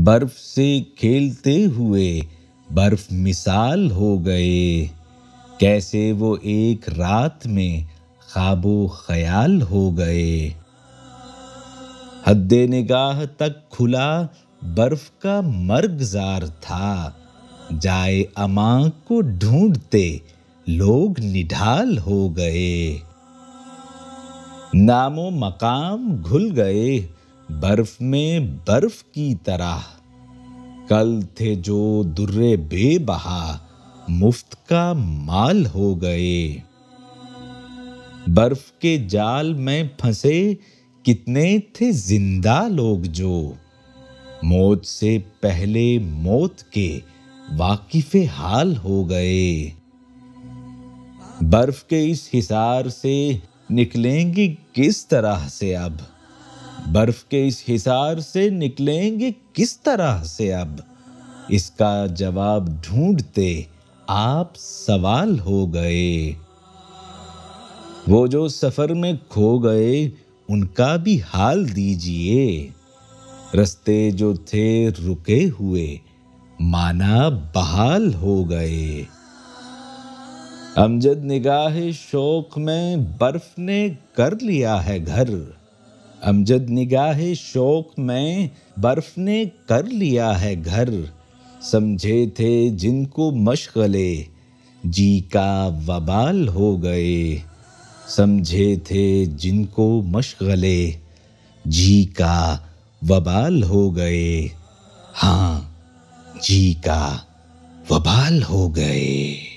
बर्फ से खेलते हुए बर्फ मिसाल हो गए, कैसे वो एक रात में ख्वाबो ख्याल हो गए। हद्दे निगाह तक खुला बर्फ का मर्गजार था, जाए अमा को ढूंढते लोग निढाल हो गए। नामो मकाम घुल गए बर्फ में बर्फ की तरह, कल थे जो दुर्रे बेबहा मुफ्त का माल हो गए। बर्फ के जाल में फंसे कितने थे जिंदा लोग जो, मौत से पहले मौत के वाकिफे हाल हो गए। बर्फ के इस हिसार से निकलेंगे किस तरह से अब, बर्फ के इस हिसार से निकलेंगे किस तरह से अब, इसका जवाब ढूंढते आप सवाल हो गए। वो जो सफर में खो गए उनका भी हाल दीजिए, रस्ते जो थे रुके हुए माना बहाल हो गए। अमजद निगाहे शौक में बर्फ ने कर लिया है घर, अमजद निगाहे शौक में बर्फ ने कर लिया है घर, समझे थे जिनको मशगले जी का वबाल हो गए, समझे थे जिनको मशगले जी का वबाल हो गए। हाँ, जी का वबाल हो गए।